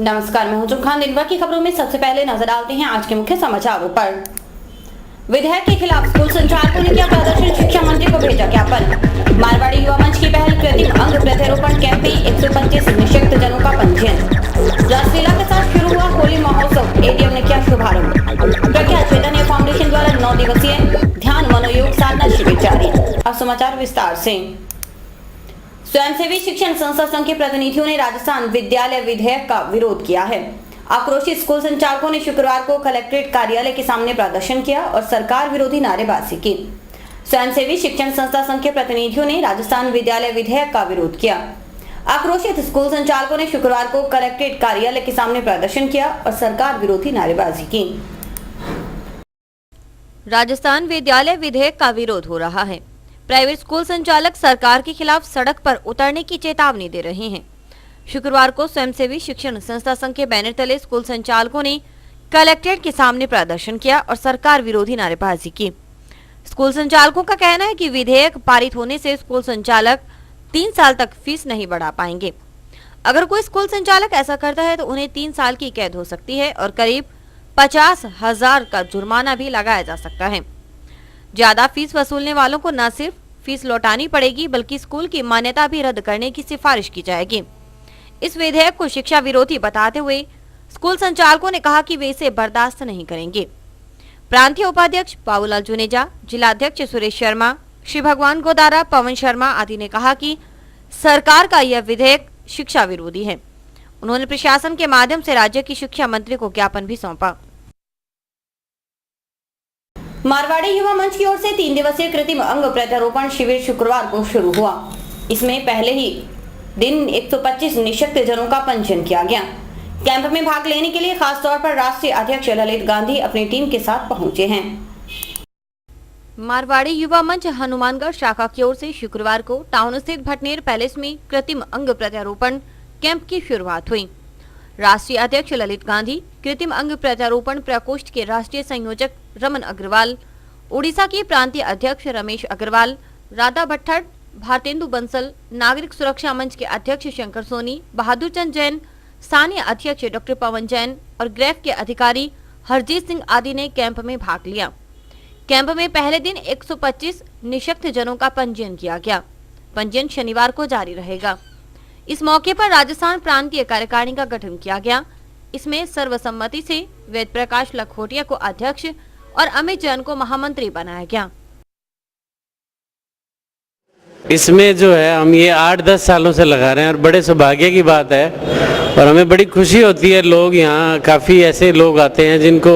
नमस्कार, मैं हूं जुम खान। दिन भर की खबरों में सबसे पहले नजर डालते हैं आज के मुख्य समाचारों पर। विधेयक के खिलाफ स्कूल संचालकों ने किया प्रदर्शन, शिक्षा मंत्री को भेजा ज्ञापन। मारवाड़ी युवा मंच की पहल, कृत्रिम अंग प्रत्यारोपण कैंप में 125 निःशक्त जनों का पंजीयन। रासलीला के साथ शुरू हुआ होली महोत्सव, एडीएम ने किया शुभारंभ। प्रज्ञा चैतन्य फाउंडेशन द्वारा 9 दिवसीय ध्यान मनोयोग साधना शिविर जारी। अब समाचार विस्तार से। स्वयंसेवी शिक्षण संस्था संघ के प्रतिनिधियों ने राजस्थान विद्यालय विधेयक का विरोध किया है। आक्रोशित स्कूल संचालकों ने शुक्रवार को कलेक्ट्रेट कार्यालय के सामने प्रदर्शन किया और सरकार विरोधी नारेबाजी की। स्वयंसेवी शिक्षण संस्था संघ के प्रतिनिधियों ने राजस्थान विद्यालय विधेयक का विरोध किया। आक्रोशित स्कूल संचालकों ने शुक्रवार को कलेक्ट्रेट कार्यालय के सामने प्रदर्शन किया और सरकार विरोधी नारेबाजी की। राजस्थान विद्यालय विधेयक का विरोध हो रहा है। प्राइवेट स्कूल संचालक सरकार के खिलाफ सड़क पर उतरने की चेतावनी दे रहे हैं। शुक्रवार को स्वयंसेवी शिक्षण संस्था संघ के बैनर तले स्कूल संचालकों ने कलेक्ट्रेट के सामने प्रदर्शन किया और सरकार विरोधी नारेबाजी की। स्कूल संचालकों का कहना है कि विधेयक पारित होने से स्कूल संचालक 3 साल तक फीस नहीं बढ़ा पाएंगे। अगर कोई स्कूल संचालक ऐसा करता है तो उन्हें 3 साल की कैद हो सकती है और करीब 50,000 का जुर्माना भी लगाया जा सकता है। ज्यादा फीस वसूलने वालों को न सिर्फ फीस लौटानी पड़ेगी बल्कि स्कूल की मान्यता भी रद्द करने की सिफारिश की जाएगी। इस विधेयक को शिक्षा विरोधी बताते हुए स्कूल संचालकों ने कहा कि वे इसे बर्दाश्त नहीं करेंगे। प्रांतीय उपाध्यक्ष बाबूलाल जुनेजा, जिलाध्यक्ष सुरेश शर्मा, श्री भगवान गोदारा, पवन शर्मा आदि ने कहा कि सरकार का यह विधेयक शिक्षा विरोधी है। उन्होंने प्रशासन के माध्यम से राज्य की शिक्षा मंत्री को ज्ञापन भी सौंपा। मारवाड़ी युवा मंच की ओर से 3 दिवसीय कृत्रिम अंग प्रत्यारोपण शिविर शुक्रवार को शुरू हुआ। इसमें पहले ही दिन 125 निःशक्त जनों का पंजीयन किया गया। कैंप में भाग लेने के लिए खास तौर पर राष्ट्रीय अध्यक्ष ललित गांधी अपनी टीम के साथ पहुंचे हैं। मारवाड़ी युवा मंच हनुमानगढ़ शाखा की ओर से शुक्रवार को टाउन स्थित भटनेर पैलेस में कृत्रिम अंग प्रत्यारोपण कैंप की शुरुआत हुई। राष्ट्रीय अध्यक्ष ललित गांधी, कृत्रिम अंग प्रत्यारोपण प्रकोष्ठ के राष्ट्रीय संयोजक रमन अग्रवाल, उड़ीसा के प्रांतीय अध्यक्ष रमेश अग्रवाल, राधा भट्टड़, भारतेंदु बंसल, नागरिक सुरक्षा मंच के अध्यक्ष शंकर सोनी, बहादुर चंद जैन, स्थानीय अध्यक्ष डॉक्टर पवन जैन और ग्रेफ के अधिकारी हरजीत सिंह आदि ने कैंप में भाग लिया। कैंप में पहले दिन 125 निःशक्त जनों का पंजीयन किया गया। पंजीयन शनिवार को जारी रहेगा। इस मौके पर राजस्थान प्रांतीय कार्यकारिणी का गठन किया गया। इसमें सर्वसम्मति से वेद प्रकाश लखोटिया को अध्यक्ष और अमित जैन को महामंत्री बनाया गया। इसमें जो है हम ये 8-10 सालों से लगा रहे हैं और बड़े सौभाग्य की बात है और हमें बड़ी खुशी होती है। लोग यहाँ काफ़ी ऐसे लोग आते हैं जिनको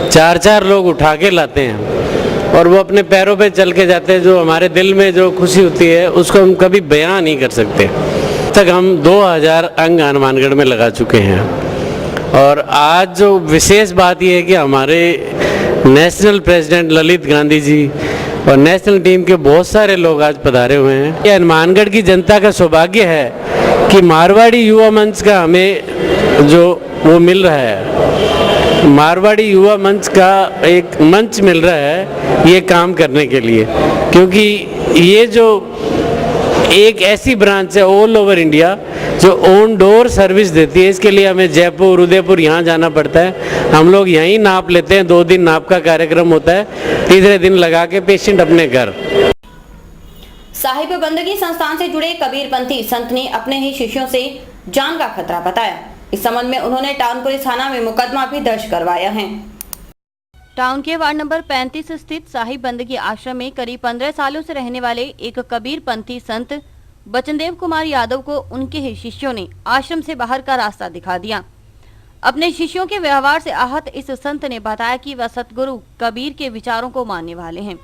4-4 लोग उठा के लाते हैं और वो अपने पैरों पे चल के जाते हैं। जो हमारे दिल में जो खुशी होती है उसको हम कभी बयां नहीं कर सकते। तक हम 2000 अंग हनुमानगढ़ में लगा चुके हैं और आज जो विशेष बात यह है कि हमारे नेशनल प्रेसिडेंट ललित गांधी जी और नेशनल टीम के बहुत सारे लोग आज पधारे हुए हैं। ये हनुमानगढ़ की जनता का सौभाग्य है कि मारवाड़ी युवा मंच का हमें जो वो मिल रहा है, मारवाड़ी युवा मंच का एक मंच मिल रहा है ये काम करने के लिए, क्योंकि ये जो एक ऐसी ब्रांच है ऑल ओवर इंडिया जो ऑन डोर सर्विस देती है। इसके लिए हमें जयपुर, उदयपुर यहाँ जाना पड़ता है। हम लोग यहीं नाप लेते हैं। 2 दिन नाप का कार्यक्रम होता है, तीसरे दिन लगा के पेशेंट अपने घर। साहिब बंदगी संस्थान से जुड़े कबीरपंथी संत ने अपने ही शिष्यों से जान का खतरा बताया। इस संबंध में उन्होंने टाउन पुलिस थाना में मुकदमा भी दर्ज करवाया है। टाउन के वार्ड नंबर 35 स्थित साहिब बंदगी आश्रम में करीब 15 सालों से रहने वाले एक कबीरपंथी संत बचनदेव कुमार यादव को उनके ही शिष्यों ने आश्रम से बाहर का रास्ता दिखा दिया। अपने शिष्यों के व्यवहार से आहत इस संत ने बताया कि वह सतगुरु कबीर के विचारों को मानने वाले हैं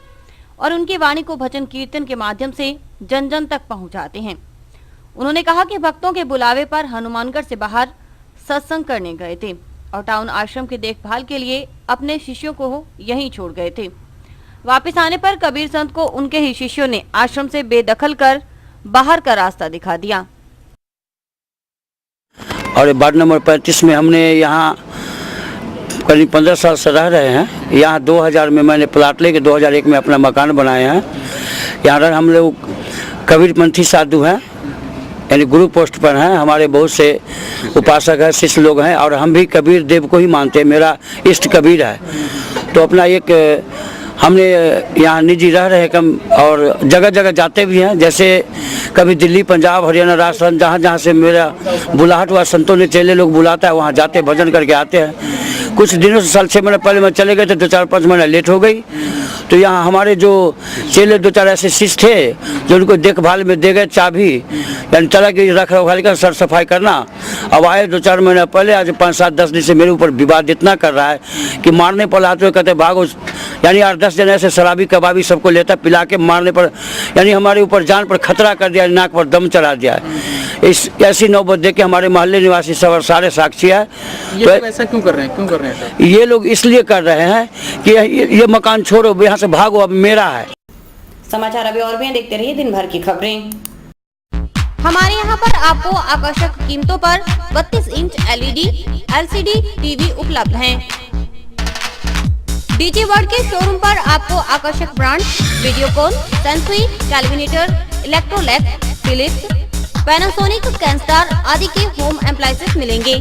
और उनकी वाणी को भजन कीर्तन के माध्यम से जन जन तक पहुंचाते हैं। उन्होंने कहा कि भक्तों के बुलावे पर हनुमानगढ़ से बाहर सत्संग करने गए थे और टाउन आश्रम की देखभाल के लिए अपने शिष्यों को यहीं छोड़ गए थे। वापस आने पर कबीर संत को उनके ही शिष्यों ने आश्रम से बेदखल कर बाहर का रास्ता दिखा दिया। और वार्ड नंबर 35 में हमने यहाँ करीब 15 साल से रह रहे हैं। यहाँ 2000 में मैंने प्लाट लेके 2001 में अपना मकान बनाया है। यहाँ हम लोग कबीरपंथी साधु हैं यानी गुरु पोस्ट पर हैं। हमारे बहुत से उपासक हैं, शिष्य लोग हैं, और हम भी कबीर देव को ही मानते हैं। मेरा इष्ट कबीर है। तो अपना एक हमने यहाँ निजी रह रहे कम, और जगह जगह जाते भी हैं। जैसे कभी दिल्ली, पंजाब, हरियाणा, राजस्थान, जहाँ जहाँ से मेरा बुलाहट हुआ, संतों ने चेले लोग बुलाता है, वहाँ जाते भजन करके आते हैं। कुछ दिनों से, साल 6 महीने पहले मैं चले गए थे, 2-4-5 महीने लेट हो गई। तो यहाँ हमारे जो चेले 2-4 ऐसे शिष्य थे जो उनको देखभाल में दे गए चाबी, यानी तरह की रख रखाव कर सर सफाई करना। अब आए 2-4 महीने पहले, आज 5-7-10 दिन से मेरे ऊपर विवाद इतना कर रहा है कि मारने पर आते हुए कहते भागो, यानी 8-10 जन ऐसे शराबी कबाबी सबको लेता पिला के मारने पर, यानी हमारे ऊपर जान पर खतरा कर दिया, नाक पर दम चढ़ा दिया है। इस ऐसी नौबत देख के हमारे मोहल्ले निवासी सब और सारे साक्षी है। तो ऐसा क्यों कर रहे हैं सर? ये लोग इसलिए कर रहे हैं कि ये मकान छोड़ो, यहाँ से भागो, अब मेरा है। समाचार अभी और भी हैं, देखते रहिए दिन भर की खबरें। हमारे यहाँ पर आपको आकर्षक कीमतों पर 32 इंच LED, LCD टीवी उपलब्ध हैं। डीजी वर्ल्ड के शोरूम पर आपको आकर्षक brand Videocon, Sansui, Kelvinator, Electrolux, Philips, Panasonic, Kenstar आदि के होम एप्लायंसेस मिलेंगे।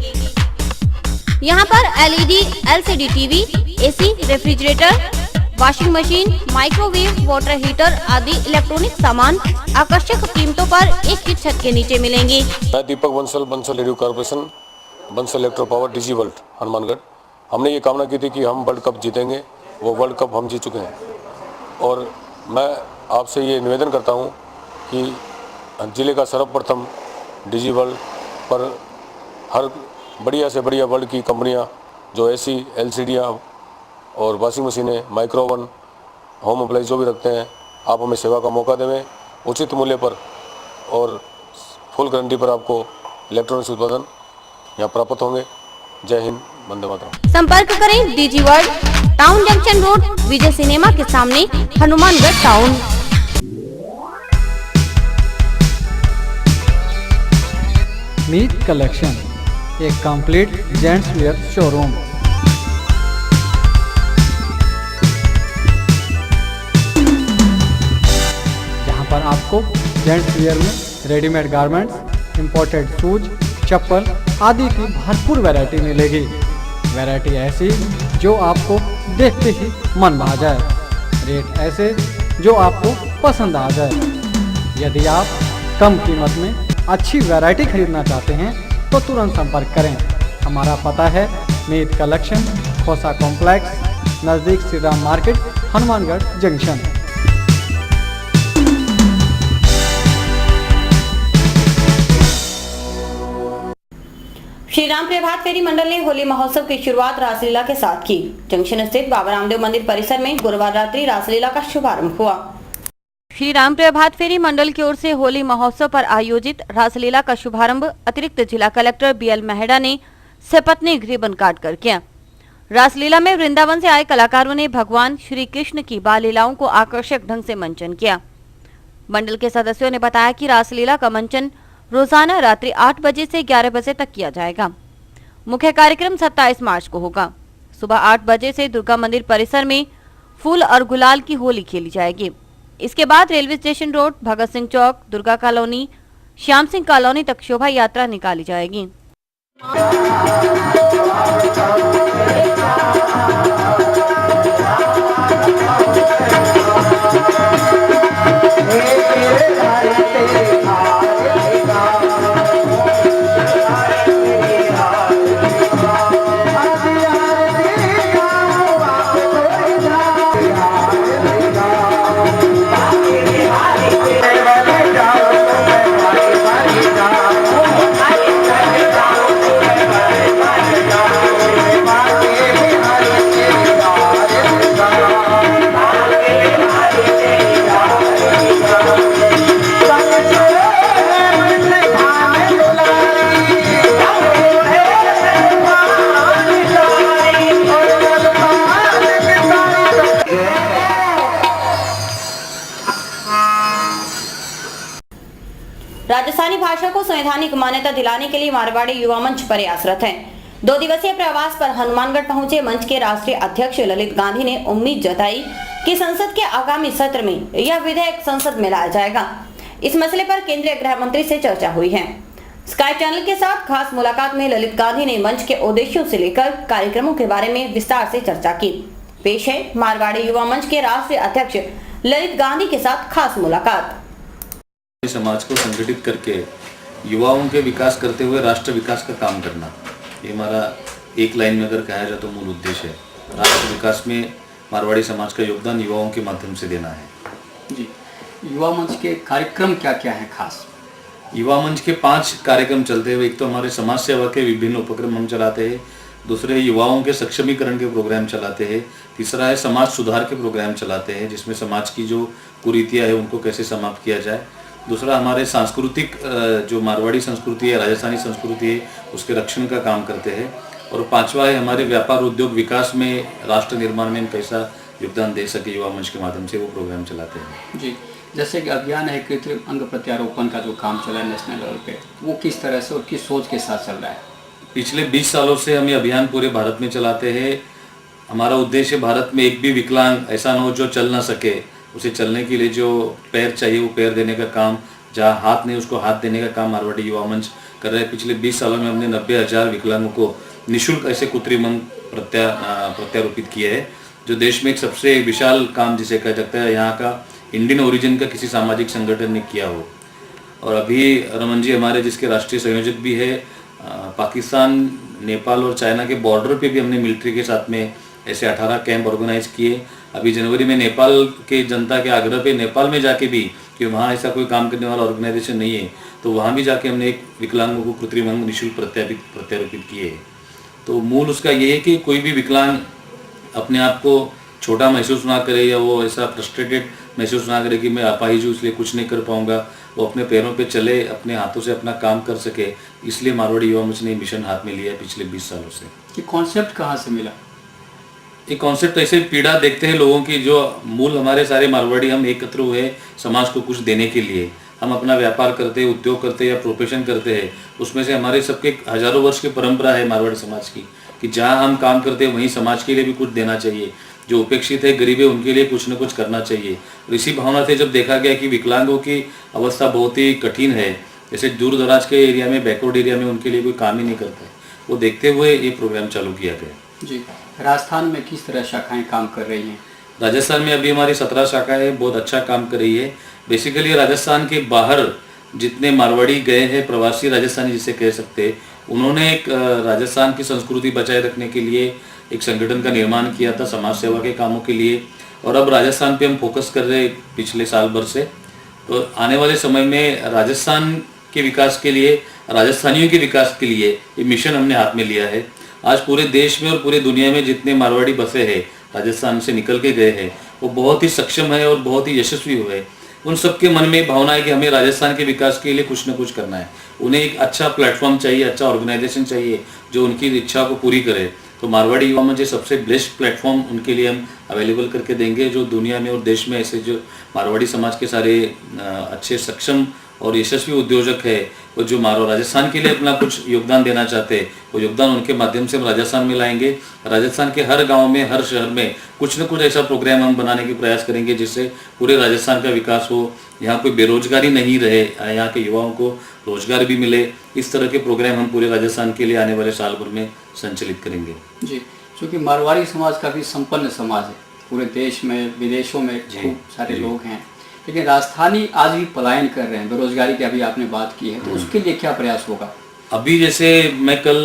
यहाँ पर LED, LCD TV, AC, refrigerator, washing machine, microwave, water heater आदि इलेक्ट्रॉनिक सामान आकर्षक कीमतों पर एक ही छत के नीचे मिलेंगे। मैं Deepak Bansal radio corporation, Bansal electro power, DG world, Hanumangarh. हमने ये कामना की थी कि हम वर्ल्ड कप जीतेंगे, वो वर्ल्ड कप हम जीत चुके हैं। और मैं आपसे ये निवेदन करता हूँ कि जिले का सर्वप्रथम डीजी वर्ल्ड पर हर बढ़िया से बढ़िया वर्ल्ड की कंपनियाँ जो AC, LCD और वॉशिंग मशीनें, माइक्रोवन, होम अप्लाइंस जो भी रखते हैं, आप हमें सेवा का मौका देवें उचित मूल्य पर, और फुल गारंटी पर आपको इलेक्ट्रॉनिक्स उत्पादन यहाँ प्राप्त होंगे। जय हिंद, वंदे मातरम। संपर्क करें DG world, town junction road, Vijay cinema के सामने, हनुमानगढ़ टाउन। मीत कलेक्शन, एक कंप्लीट जेंट्स वेयर शोरूम। जहां पर आपको जेंट्स वेयर में readymade garments, imported shoes, chappal आदि की भरपूर वैरायटी मिलेगी। वैरायटी ऐसी जो आपको देखते ही मन भा जाए, रेट ऐसे जो आपको पसंद आ जाए। यदि आप कम कीमत में अच्छी वैरायटी खरीदना चाहते हैं तो तुरंत संपर्क करें। हमारा पता है मीत कलेक्शन, खोसा कॉम्प्लेक्स, नज़दीक श्री राम मार्केट, हनुमानगढ़ जंक्शन। श्री राम प्रभात फेरी मंडल ने होली महोत्सव की शुरुआत रासलीला के साथ की। जंक्शन स्थित बाबा रामदेव मंदिर परिसर में गुरुवार रात्रि रासलीला का शुभारंभ हुआ। श्री राम प्रभात फेरी मंडल की ओर से होली महोत्सव पर आयोजित रासलीला का शुभारंभ अतिरिक्त जिला कलेक्टर BL मेहड़ा ने सपत्नी रिबन काट कर किया। रासलीला में वृंदावन से आए कलाकारों ने भगवान श्री कृष्ण की बाल लीलाओं को आकर्षक ढंग से मंचन किया। मंडल के सदस्यों ने बताया कि रासलीला का मंचन रोजाना रात्रि 8 बजे से 11 बजे तक किया जाएगा। मुख्य कार्यक्रम 27 मार्च को होगा। सुबह 8 बजे से दुर्गा मंदिर परिसर में फूल और गुलाल की होली खेली जाएगी। इसके बाद railway station road, Bhagat Singh चौक, दुर्गा कॉलोनी, श्याम सिंह कॉलोनी तक शोभा यात्रा निकाली जाएगी। राजस्थानी भाषा को संवैधानिक मान्यता दिलाने के लिए मारवाड़ी युवा मंच प्रयासरत है। 2 दिवसीय प्रवास पर हनुमानगढ़ पहुंचे मंच के राष्ट्रीय अध्यक्ष ललित गांधी ने उम्मीद जताई कि संसद के आगामी सत्र में यह विधेयक संसद में लाया जाएगा। इस मसले पर केंद्रीय गृह मंत्री से चर्चा हुई है। स्काई चैनल के साथ खास मुलाकात में ललित गांधी ने मंच के उद्देश्यों से लेकर कार्यक्रमों के बारे में विस्तार से चर्चा की। पेश है मारवाड़ी युवा मंच के राष्ट्रीय अध्यक्ष ललित गांधी के साथ खास मुलाकात। समाज को संगठित करके युवाओं के विकास करते हुए राष्ट्र विकास का काम करना, ये हमारा एक लाइन में अगर कहा जाए तो मूल उद्देश्य है। राष्ट्र विकास में मारवाड़ी समाज का योगदान युवाओं के माध्यम से देना है। जी, युवा मंच के कार्यक्रम क्या क्या हैं खास? युवा मंच के 5 कार्यक्रम चलते हुए, एक तो हमारे समाज सेवा के विभिन्न उपक्रम हम चलाते हैं, दूसरे युवाओं के सक्षमीकरण के प्रोग्राम चलाते हैं, तीसरा है समाज सुधार के प्रोग्राम चलाते हैं जिसमें समाज की जो कुरीतियाँ है उनको कैसे समाप्त किया जाए, दूसरा हमारे सांस्कृतिक जो मारवाड़ी संस्कृति है, राजस्थानी संस्कृति है, उसके रक्षण का काम करते हैं, और पांचवा है हमारे व्यापार उद्योग विकास में, राष्ट्र निर्माण में हम कैसा योगदान दे सके युवा मंच के माध्यम से, वो प्रोग्राम चलाते हैं। जी, जैसे कि अभियान है कृत्रिम अंग प्रत्यारोपण का जो काम चला है नेशनल लेवल पे, वो किस तरह से और किस सोच के साथ चल रहा है? पिछले 20 सालों से हम ये अभियान पूरे भारत में चलाते हैं। हमारा उद्देश्य भारत में एक भी विकलांग ऐसा न हो जो चल ना सके, उसे चलने के लिए जो पैर चाहिए वो पैर देने का काम, जहाँ हाथ नहीं उसको हाथ देने का काम मारवाड़ी युवा मंच कर रहे हैं। पिछले 20 सालों में हमने 90,000 विकलांगों को निःशुल्क ऐसे कृत्रिम अंग प्रत्यारोपित किए हैं, जो देश में एक सबसे विशाल काम जिसे कहा जाता है यहाँ का इंडियन ओरिजिन का किसी सामाजिक संगठन ने किया हो। और अभी रमन जी हमारे जिसके राष्ट्रीय संयोजक भी है, पाकिस्तान, नेपाल और चाइना के बॉर्डर पे भी हमने मिलिट्री के साथ में ऐसे 18 कैंप ऑर्गेनाइज किए। अभी जनवरी में नेपाल के जनता के आग्रह पे नेपाल में जाके भी, कि वहाँ ऐसा कोई काम करने वाला ऑर्गेनाइजेशन नहीं है, तो वहाँ भी जाके हमने एक विकलांगों को कृत्रिम अंग निःशुल्क प्रत्यारोपित किए। तो मूल उसका ये है कि कोई भी विकलांग अपने आप को छोटा महसूस ना करे या वो ऐसा फ्रस्ट्रेटेड महसूस ना करे कि मैं अपाहिज हूँ इसलिए कुछ नहीं कर पाऊंगा, वो अपने पैरों पे चले, अपने हाथों से अपना काम कर सके। इसलिए मारवाड़ी युवा मंच ने मिशन हाथ में लिया है पिछले 20 सालों से। ये कॉन्सेप्ट कहाँ से मिला? ये कॉन्सेप्ट ऐसे पीड़ा देखते हैं लोगों की, जो मूल हमारे सारे मारवाड़ी हम एकत्र हुए समाज को कुछ देने के लिए। हम अपना व्यापार करते हैं, उद्योग करते हैं या प्रोफेशन करते हैं, उसमें से हमारे सबके हजारों वर्ष की परंपरा है मारवाड़ी समाज की, कि जहाँ हम काम करते हैं वहीं समाज के लिए भी कुछ देना चाहिए। जो उपेक्षित है, गरीब है, उनके लिए कुछ न कुछ करना चाहिए। और इसी भावना से जब देखा गया कि विकलांगों की अवस्था बहुत ही कठिन है, जैसे दूर दराज के एरिया में, बैकवर्ड एरिया में उनके लिए कोई काम ही नहीं करता है, वो देखते हुए ये प्रोग्राम चालू किया गया। जी, राजस्थान में किस तरह शाखाएं काम कर रही हैं? राजस्थान में अभी हमारी 17 शाखाएं बहुत अच्छा काम कर रही है। बेसिकली राजस्थान के बाहर जितने मारवाड़ी गए हैं, प्रवासी राजस्थानी जिसे कह सकते हैं, उन्होंने एक राजस्थान की संस्कृति बचाए रखने के लिए एक संगठन का निर्माण किया था समाज सेवा के कामों के लिए। और अब राजस्थान पे हम फोकस कर रहे हैं पिछले साल भर से। तो आने वाले समय में राजस्थान के विकास के लिए, राजस्थानियों के विकास के लिए ये मिशन हमने हाथ में लिया है। आज पूरे देश में और पूरे दुनिया में जितने मारवाड़ी बसे हैं, राजस्थान से निकल के गए हैं, वो बहुत ही सक्षम है और बहुत ही यशस्वी हुए। उन सबके मन में भावना है कि हमें राजस्थान के विकास के लिए कुछ न कुछ करना है। उन्हें एक अच्छा प्लेटफॉर्म चाहिए, अच्छा ऑर्गेनाइजेशन चाहिए जो उनकी इच्छा को पूरी करे। तो मारवाड़ी युवा मंच सबसे बेस्ट प्लेटफॉर्म उनके लिए हम अवेलेबल करके देंगे, जो दुनिया में और देश में ऐसे जो मारवाड़ी समाज के सारे अच्छे सक्षम और यशस्वी उद्योजक है, वो जो राजस्थान के लिए अपना कुछ योगदान देना चाहते हैं, वो योगदान उनके माध्यम से हम राजस्थान में लाएंगे। राजस्थान के हर गांव में, हर शहर में कुछ न कुछ ऐसा प्रोग्राम हम बनाने की प्रयास करेंगे जिससे पूरे राजस्थान का विकास हो, यहाँ कोई बेरोजगारी नहीं रहे, यहाँ के युवाओं को रोजगार भी मिले। इस तरह के प्रोग्राम हम पूरे राजस्थान के लिए आने वाले साल भर में संचालित करेंगे। जी, क्योंकि मारवाड़ी समाज काफ़ी संपन्न समाज है, पूरे देश में, विदेशों में खूब सारे लोग हैं, लेकिन राजस्थानी आज भी पलायन कर रहे हैं, बेरोजगारी की अभी आपने बात की है, तो उसके लिए क्या प्रयास होगा? अभी जैसे मैं कल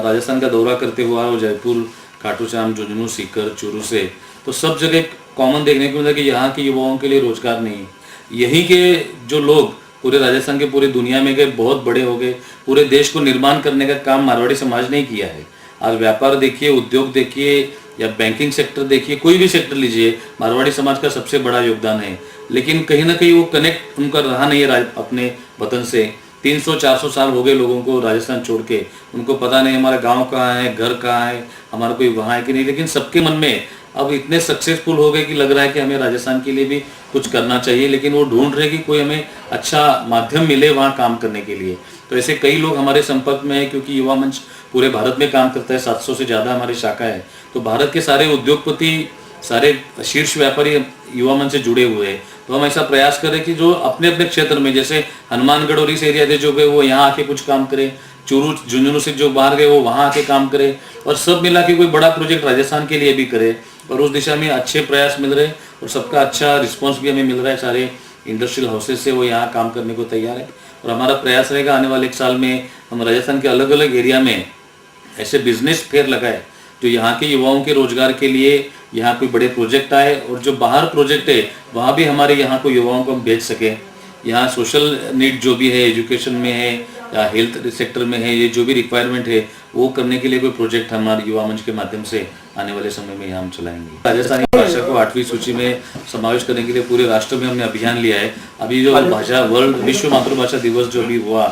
राजस्थान का दौरा करते हुआ और जयपुर, खाटू श्याम, झुंझुनू, सीकर, चूरू से, तो सब जगह कॉमन देखने को मिला कि यहाँ के युवाओं के लिए रोजगार नहीं है। यहीं के जो लोग पूरे राजस्थान के पूरे दुनिया में गए, बहुत बड़े हो गए, पूरे देश को निर्माण करने का काम मारवाड़ी समाज ने किया है। आज व्यापार देखिए, उद्योग देखिए या बैंकिंग सेक्टर देखिए, कोई भी सेक्टर लीजिए, मारवाड़ी समाज का सबसे बड़ा योगदान है। लेकिन कहीं ना कहीं वो कनेक्ट उनका रहा नहीं है अपने वतन से। 300-400 साल हो गए लोगों को राजस्थान छोड़ के, उनको पता नहीं हमारा गांव कहाँ है, घर कहाँ है, हमारा कोई वहाँ है कि नहीं। लेकिन सबके मन में अब इतने सक्सेसफुल हो गए कि लग रहा है कि हमें राजस्थान के लिए भी कुछ करना चाहिए, लेकिन वो ढूंढ रहे कि कोई हमें अच्छा माध्यम मिले वहाँ काम करने के लिए। तो ऐसे कई लोग हमारे संपर्क में है, क्योंकि युवा मंच पूरे भारत में काम करता है, 700 से ज़्यादा हमारी शाखा है। तो भारत के सारे उद्योगपति, सारे शीर्ष व्यापारी युवा मंच से जुड़े हुए हैं। तो हम ऐसा प्रयास करें कि जो अपने अपने क्षेत्र में, जैसे हनुमानगढ़ और इस एरिया से जो गए वो यहाँ आके कुछ काम करें, चूरू झुंझुनू से जो बाहर गए वो वहाँ आके काम करे, और सब मिला के कोई बड़ा प्रोजेक्ट राजस्थान के लिए भी करे। और उस दिशा में अच्छे प्रयास मिल रहे और सबका अच्छा रिस्पॉन्स भी हमें मिल रहा है। सारे इंडस्ट्रियल हाउसेज से वो यहाँ काम करने को तैयार है, और हमारा प्रयास रहेगा आने वाले एक साल में हम राजस्थान के अलग अलग एरिया में ऐसे बिजनेस फेयर लगाए जो यहाँ के युवाओं के रोजगार के लिए यहाँ कोई बड़े प्रोजेक्ट आए, और जो बाहर प्रोजेक्ट है वहाँ भी हमारे यहाँ को युवाओं को हम भेज सके। यहाँ सोशल नीड जो भी है, एजुकेशन में है या हेल्थ सेक्टर में है, ये जो भी रिक्वायरमेंट है वो करने के लिए कोई प्रोजेक्ट हमारे युवा मंच के माध्यम से आने वाले समय में यहाँ हम चलाएंगे। राजस्थानी भाषा को 8वीं सूची में समावेश करने के लिए पूरे राष्ट्र में हमने अभियान लिया है। अभी जो भाषा विश्व मातृभाषा दिवस जो भी हुआ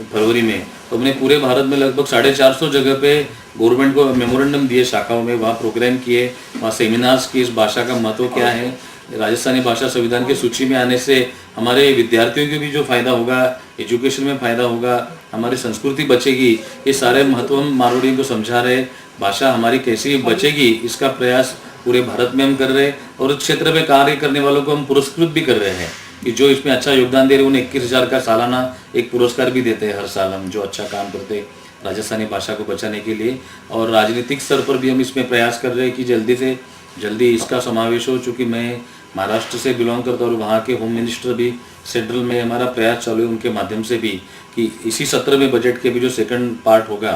फरवरी में, तो हमने पूरे भारत में लगभग 450 जगह पे गवर्नमेंट को मेमोरेंडम दिए, शाखाओं में वहाँ प्रोग्राम किए, वहाँ सेमिनार्स किए, इस भाषा का महत्व क्या है। राजस्थानी भाषा संविधान की सूची में आने से हमारे विद्यार्थियों को भी जो फायदा होगा, एजुकेशन में फायदा होगा, हमारी संस्कृति बचेगी, ये सारे महत्व हम मारवाड़ियों को समझा रहे। भाषा हमारी कैसी बचेगी इसका प्रयास पूरे भारत में हम कर रहे हैं, और उस क्षेत्र में कार्य करने वालों को हम पुरस्कृत भी कर रहे हैं कि जो इसमें अच्छा योगदान दे रहे हैं उन्हें 21,000 का सालाना एक पुरस्कार भी देते हैं हर साल हम, जो अच्छा काम करते हैं राजस्थानी भाषा को बचाने के लिए। और राजनीतिक स्तर पर भी हम इसमें प्रयास कर रहे हैं कि जल्दी से जल्दी इसका समावेश हो। चूँकि मैं महाराष्ट्र से बिलोंग करता हूँ और वहाँ के होम मिनिस्टर भी सेंट्रल में हमारा प्रयास चालू है उनके माध्यम से भी कि इसी सत्र में बजट के भी जो सेकंड पार्ट होगा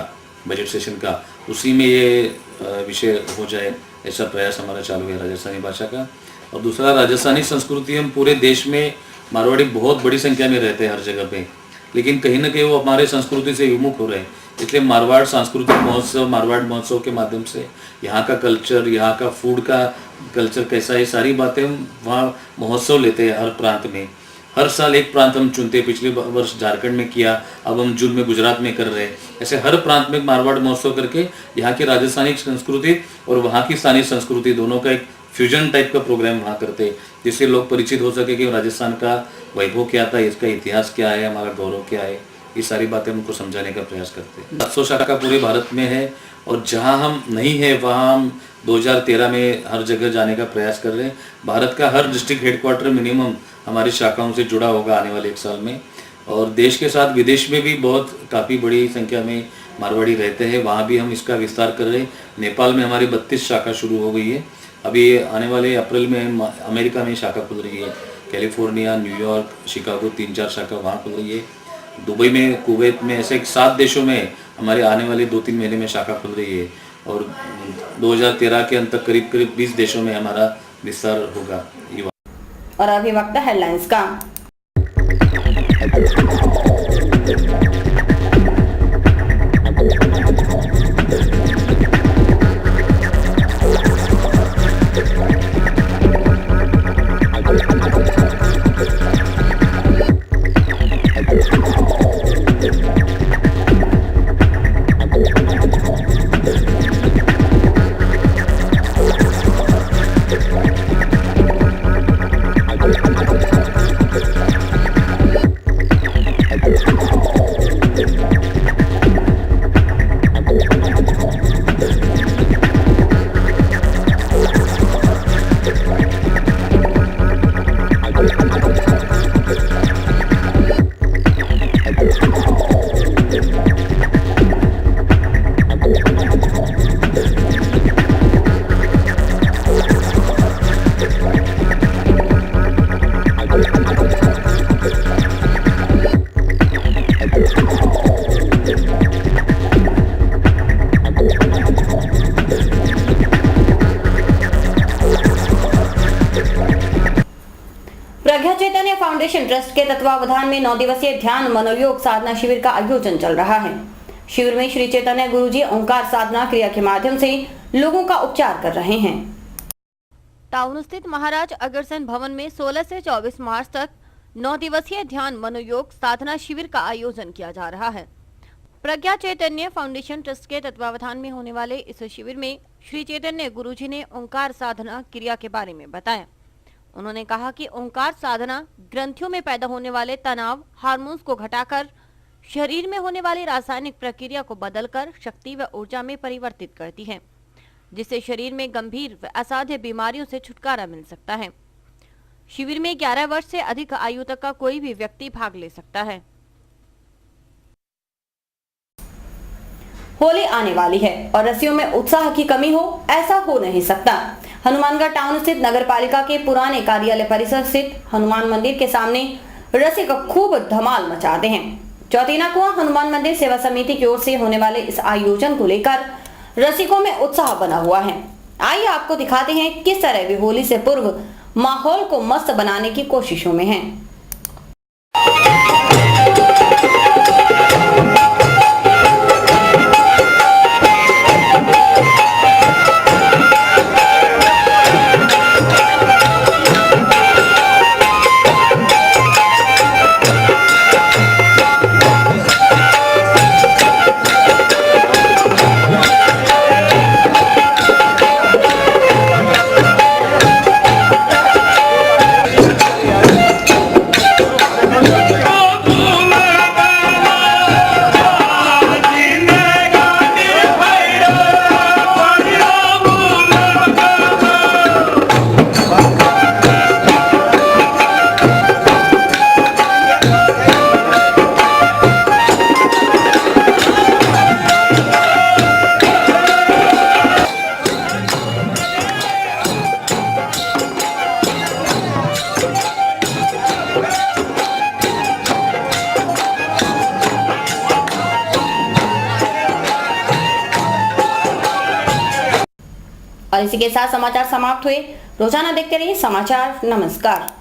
बजट सेशन का, उसी में ये विषय हो जाए, ऐसा प्रयास हमारा चालू है राजस्थानी भाषा का। और दूसरा, राजस्थानी संस्कृति हम पूरे देश में मारवाड़ी बहुत बड़ी संख्या में रहते हैं हर जगह पे, लेकिन कहीं ना कहीं वो हमारे संस्कृति से विमुख हो रहे हैं। इसलिए मारवाड़ सांस्कृतिक महोत्सव, मारवाड़ महोत्सव के माध्यम से यहाँ का कल्चर, यहाँ का फूड का कल्चर कैसा है, सारी बातें हम वहाँ महोत्सव लेते हैं हर प्रांत में। हर साल एक प्रांत हम चुनते हैं, पिछले वर्ष झारखंड में किया, अब हम जून में गुजरात में कर रहे हैं। ऐसे हर प्रांत में मारवाड़ महोत्सव करके यहाँ की राजस्थानी संस्कृति और वहाँ की स्थानीय संस्कृति दोनों का एक फ्यूजन टाइप का प्रोग्राम वहाँ करते हैं, जिससे लोग परिचित हो सके कि राजस्थान का वैभव क्या था, इसका इतिहास क्या है, हमारा गौरव क्या है। ये सारी बातें उनको समझाने का प्रयास करते हैं। 700 शाखा पूरे भारत में है, और जहाँ हम नहीं है वहाँ हम 2013 में हर जगह जाने का प्रयास कर रहे हैं। भारत का हर डिस्ट्रिक्ट हेडक्वार्टर मिनिमम हमारी शाखाओं से जुड़ा होगा आने वाले एक साल में, और देश के साथ विदेश में भी बहुत काफ़ी बड़ी संख्या में मारवाड़ी रहते हैं, वहाँ भी हम इसका विस्तार कर रहे हैं। नेपाल में हमारी 32 शाखा शुरू हो गई है, अभी आने वाले अप्रैल में अमेरिका में शाखा खुल रही है, कैलिफोर्निया, न्यूयॉर्क, शिकागो 3-4 शाखा वहाँ खुल रही है, दुबई में, कुवैत में, ऐसे 7 देशों में हमारे आने वाले 2-3 महीने में शाखा खुल रही है, और 2013 के अंत तक करीब करीब 20 देशों में हमारा विस्तार होगा। और अभी वक्त है हेडलाइंस का। प्रज्ञा चैतन्य फाउंडेशन ट्रस्ट के तत्वावधान में 9 दिवसीय ध्यान मनोयोग साधना शिविर का आयोजन चल रहा है। शिविर में श्री चैतन्य गुरुजी ओंकार साधना क्रिया के माध्यम से लोगों का उपचार कर रहे हैं। टाउन स्थित महाराज अग्रसेन भवन में 16 से 24 मार्च तक 9 दिवसीय ध्यान मनोयोग साधना शिविर का आयोजन किया जा रहा है। प्रज्ञा चैतन्य फाउंडेशन ट्रस्ट के तत्वावधान में होने वाले इस शिविर में श्री चैतन्य गुरुजी ने ओंकार साधना क्रिया के बारे में बताया। उन्होंने कहा कि ओंकार साधना ग्रंथियों में पैदा होने वाले तनाव हार्मोन्स को घटाकर शरीर में होने वाली रासायनिक प्रक्रिया को बदलकर शक्ति व ऊर्जा में परिवर्तित करती है, जिससे शरीर में गंभीर व असाध्य बीमारियों से छुटकारा मिल सकता है। शिविर में 11 वर्ष से अधिक आयु तक का कोई भी व्यक्ति भाग ले सकता है। होली आने वाली है और रसियों में उत्साह की कमी हो, ऐसा हो नहीं सकता। हनुमानगढ़ टाउन स्थित नगर पालिका के पुराने कार्यालय परिसर स्थित हनुमान मंदिर के सामने रसिक खूब धमाल मचाते हैं। चौथीना कुआं हनुमान मंदिर सेवा समिति की ओर से होने वाले इस आयोजन को लेकर रसिकों में उत्साह बना हुआ है। आइए आपको दिखाते हैं किस तरह वे होली से पूर्व माहौल को मस्त बनाने की कोशिशों में हैं। और इसी के साथ समाचार समाप्त हुए। रोजाना देखते रहिए समाचार। नमस्कार।